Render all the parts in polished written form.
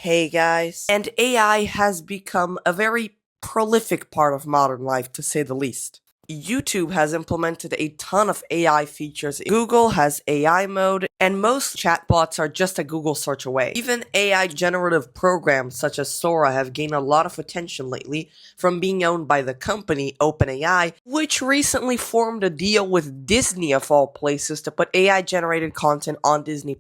Hey guys. And AI has become a very prolific part of modern life, to say the least. YouTube has implemented a ton of AI features. Google has AI mode, and most chatbots are just a Google search away. Even AI generative programs such as Sora have gained a lot of attention lately from being owned by the company OpenAI, which recently formed a deal with Disney of all places to put AI generated content on Disney+.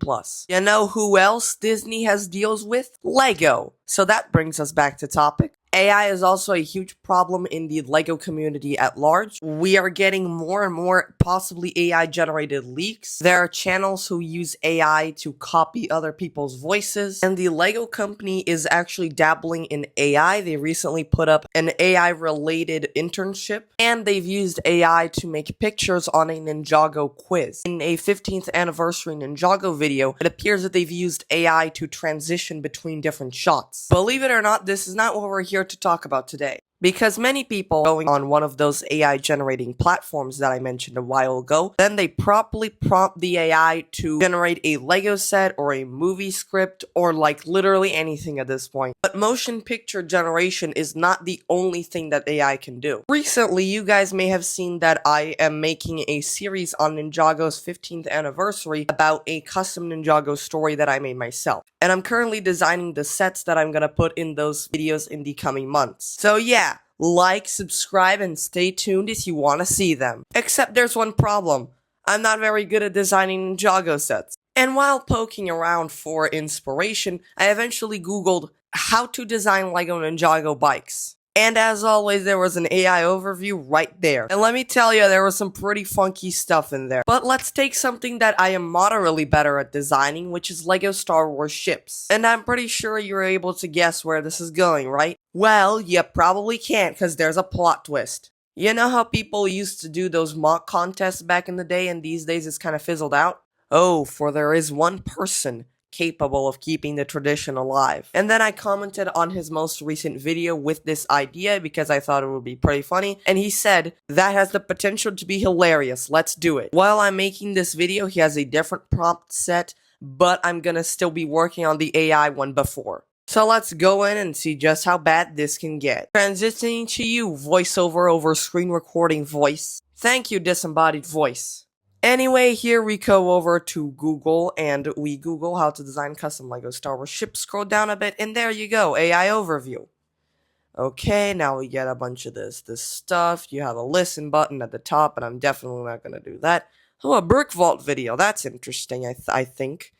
You know who else Disney has deals with? Lego. So that brings us back to topic. AI is also a huge problem in the LEGO community at large. We are getting more and more possibly AI-generated leaks. There are channels who use AI to copy other people's voices, and the LEGO company is actually dabbling in AI. They recently put up an AI-related internship, and they've used AI to make pictures on a Ninjago quiz. In a 15th anniversary Ninjago video, it appears that they've used AI to transition between different shots. Believe it or not, this is not what we're here to talk about today. Because many people going on one of those AI generating platforms that I mentioned a while ago, then they properly prompt the AI to generate a Lego set or a movie script or like literally anything at this point. But motion picture generation is not the only thing that AI can do. Recently, you guys may have seen that I am making a series on Ninjago's 15th anniversary about a custom Ninjago story that I made myself. And I'm currently designing the sets that I'm gonna put in those videos in the coming months. So yeah, like, subscribe, and stay tuned if you want to see them. Except there's one problem. I'm not very good at designing Ninjago sets. And while poking around for inspiration, I eventually googled how to design Lego Ninjago bikes. And as always, there was an AI overview right there. And let me tell you, there was some pretty funky stuff in there. But let's take something that I am moderately better at designing, which is Lego Star Wars ships. And I'm pretty sure you're able to guess where this is going, right? Well, you probably can't, because there's a plot twist. You know how people used to do those mock contests back in the day, and these days it's kind of fizzled out? Oh, for there is one person capable of keeping the tradition alive. And then I commented on his most recent video with this idea because I thought it would be pretty funny, and he said, that has the potential to be hilarious, let's do it. While I'm making this video, he has a different prompt set, but I'm gonna still be working on the AI one before. So let's go in and see just how bad this can get. Transitioning to you, voiceover over screen recording voice. Thank you, disembodied voice. Anyway, here we go over to Google, and we Google how to design custom Lego Star Wars ships. Scroll down a bit, and there you go, AI overview. Okay, now we get a bunch of this stuff. You have a listen button at the top, and I'm definitely not gonna do that. Oh, a brick vault video, that's interesting, I think.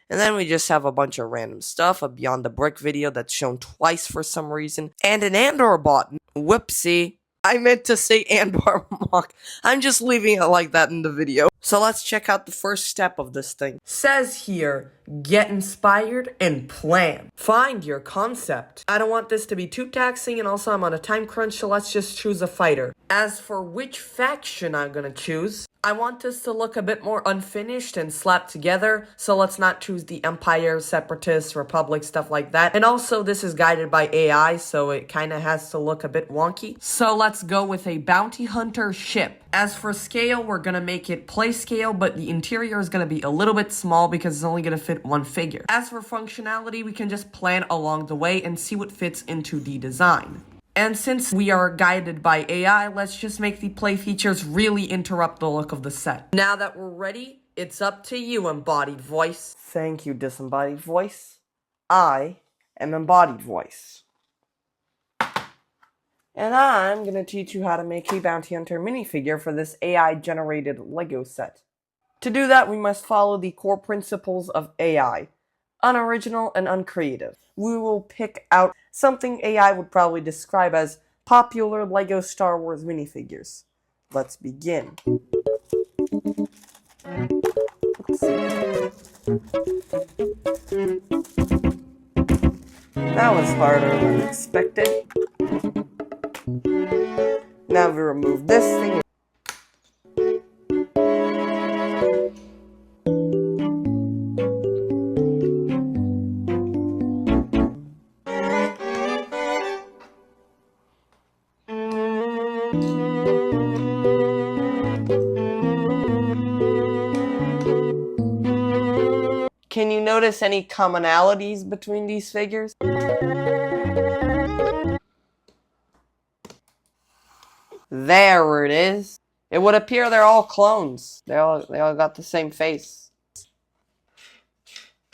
And then we just have a bunch of random stuff, a Beyond the Brick video that's shown twice for some reason, and an Andor bot. Whoopsie. I meant to say Andor MOC. I'm just leaving it like that in the video. So let's check out the first step of this thing. Says here, get inspired and plan. Find your concept. I don't want this to be too taxing, and also I'm on a time crunch, so let's just choose a fighter. As for which faction I'm gonna choose, I want this to look a bit more unfinished and slapped together, so let's not choose the Empire, Separatists, Republic, stuff like that. And also, this is guided by AI, so it kinda has to look a bit wonky. So let's go with a bounty hunter ship. As for scale, we're gonna make it play scale, but the interior is gonna be a little bit small because it's only gonna fit one figure. As for functionality, we can just plan along the way and see what fits into the design. And since we are guided by AI, let's just make the play features really interrupt the look of the set. Now that we're ready, it's up to you, embodied voice. Thank you, disembodied voice. I am embodied voice. And I'm gonna teach you how to make a bounty hunter minifigure for this AI-generated Lego set. To do that, we must follow the core principles of AI. Unoriginal and uncreative. We will pick out something AI would probably describe as popular Lego Star Wars minifigures. Let's begin. That was harder than expected. Now we remove this thing. Can Can you notice any commonalities between these figures? There it is. It would appear they're all clones. They all got the same face.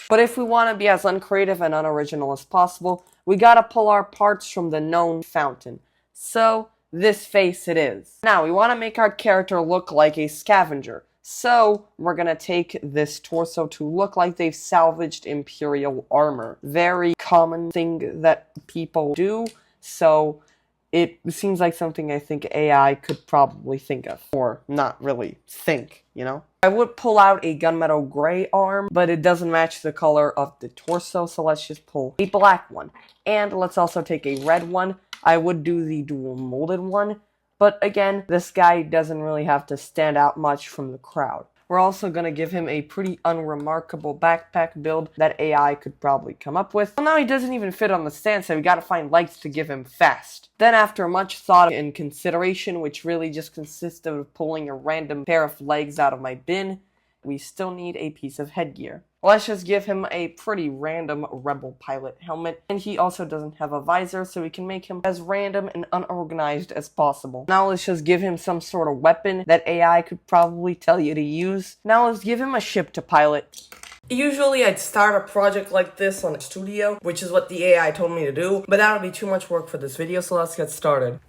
But if we want to be as uncreative and unoriginal as possible, we gotta pull our parts from the known fountain. So, this face it is. Now, we want to make our character look like a scavenger. So, we're gonna take this torso to look like they've salvaged Imperial armor. Very common thing that people do, so it seems like something I think AI could probably think of. Or not really think, you know? I would pull out a gunmetal gray arm, but it doesn't match the color of the torso, so let's just pull a black one. And let's also take a red one. I would do the dual molded one, but again, this guy doesn't really have to stand out much from the crowd. We're also going to give him a pretty unremarkable backpack build that AI could probably come up with. Well, now he doesn't even fit on the stand, so we gotta find legs to give him fast. Then after much thought and consideration, which really just consisted of pulling a random pair of legs out of my bin, we still need a piece of headgear. Let's just give him a pretty random rebel pilot helmet, and he also doesn't have a visor, so we can make him as random and unorganized as possible. Now let's just give him some sort of weapon that AI could probably tell you to use. Now let's give him a ship to pilot. Usually I'd start a project like this on a studio, which is what the AI told me to do, but that would be too much work for this video, so let's get started.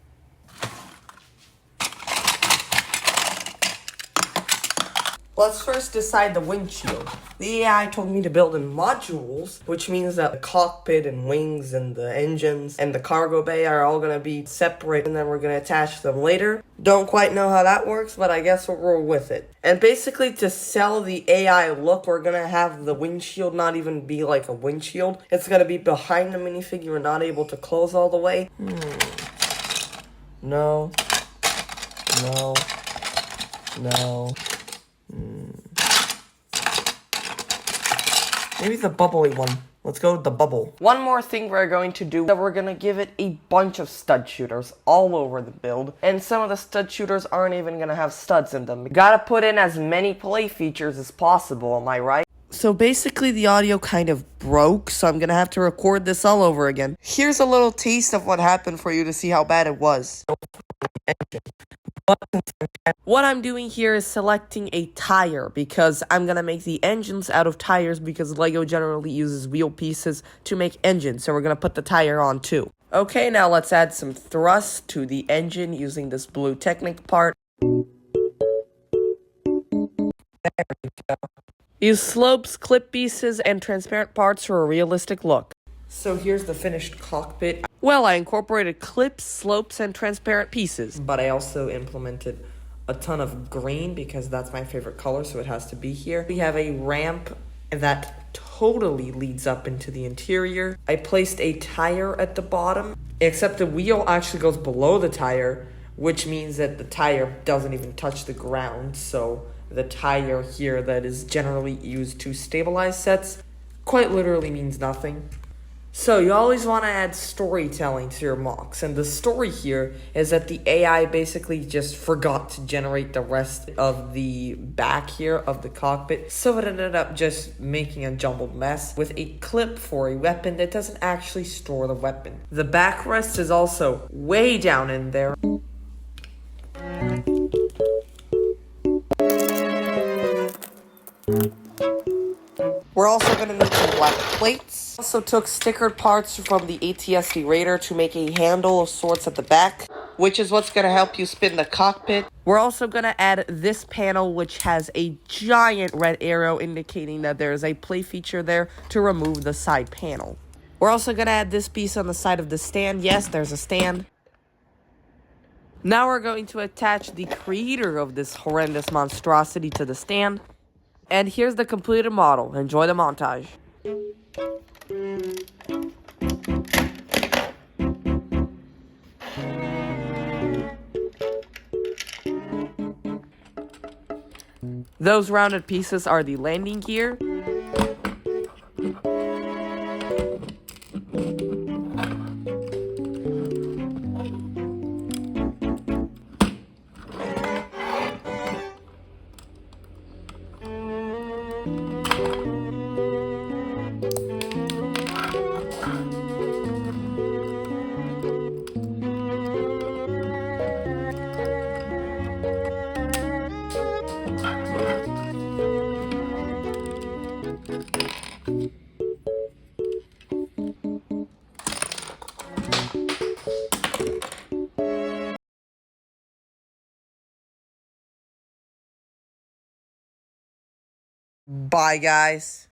Let's first decide the windshield. The AI told me to build in modules, which means that the cockpit and wings and the engines and the cargo bay are all gonna be separate, and then we're gonna attach them later. Don't quite know how that works, but I guess we'll roll with it. And basically, to sell the AI look, we're gonna have the windshield not even be like a windshield. It's gonna be behind the minifigure and not able to close all the way. No. No. No. Maybe the bubbly one. Let's go with the bubble. One more thing we're going to do, that we're going to give it a bunch of stud shooters all over the build. And some of the stud shooters aren't even going to have studs in them. You gotta put in as many play features as possible, am I right? So basically the audio kind of broke, so I'm going to have to record this all over again. Here's a little taste of what happened for you to see how bad it was. What I'm doing here is selecting a tire because I'm gonna make the engines out of tires because Lego generally uses wheel pieces to make engines, so we're gonna put the tire on too. Okay, now let's add some thrust to the engine using this blue Technic part. There we go. Use slopes, clip pieces, and transparent parts for a realistic look. So here's the finished cockpit. Well, I incorporated clips, slopes, and transparent pieces. But I also implemented a ton of green because that's my favorite color, so it has to be here. We have a ramp that totally leads up into the interior. I placed a tire at the bottom, except the wheel actually goes below the tire, which means that the tire doesn't even touch the ground. So the tire here that is generally used to stabilize sets quite literally means nothing. So you always want to add storytelling to your MOCs, and the story here is that the AI basically just forgot to generate the rest of the back here of the cockpit, so it ended up just making a jumbled mess with a clip for a weapon that doesn't actually store the weapon. The backrest is also way down in there. We're also going to need some black plates. Also took stickered parts from the ATSD Raider to make a handle of sorts at the back, which is what's going to help you spin the cockpit. We're also going to add this panel, which has a giant red arrow indicating that there is a play feature there to remove the side panel. We're also going to add this piece on the side of the stand. Yes, there's a stand. Now we're going to attach the creator of this horrendous monstrosity to the stand. And here's the completed model. Enjoy the montage. Those rounded pieces are the landing gear. Bye, guys.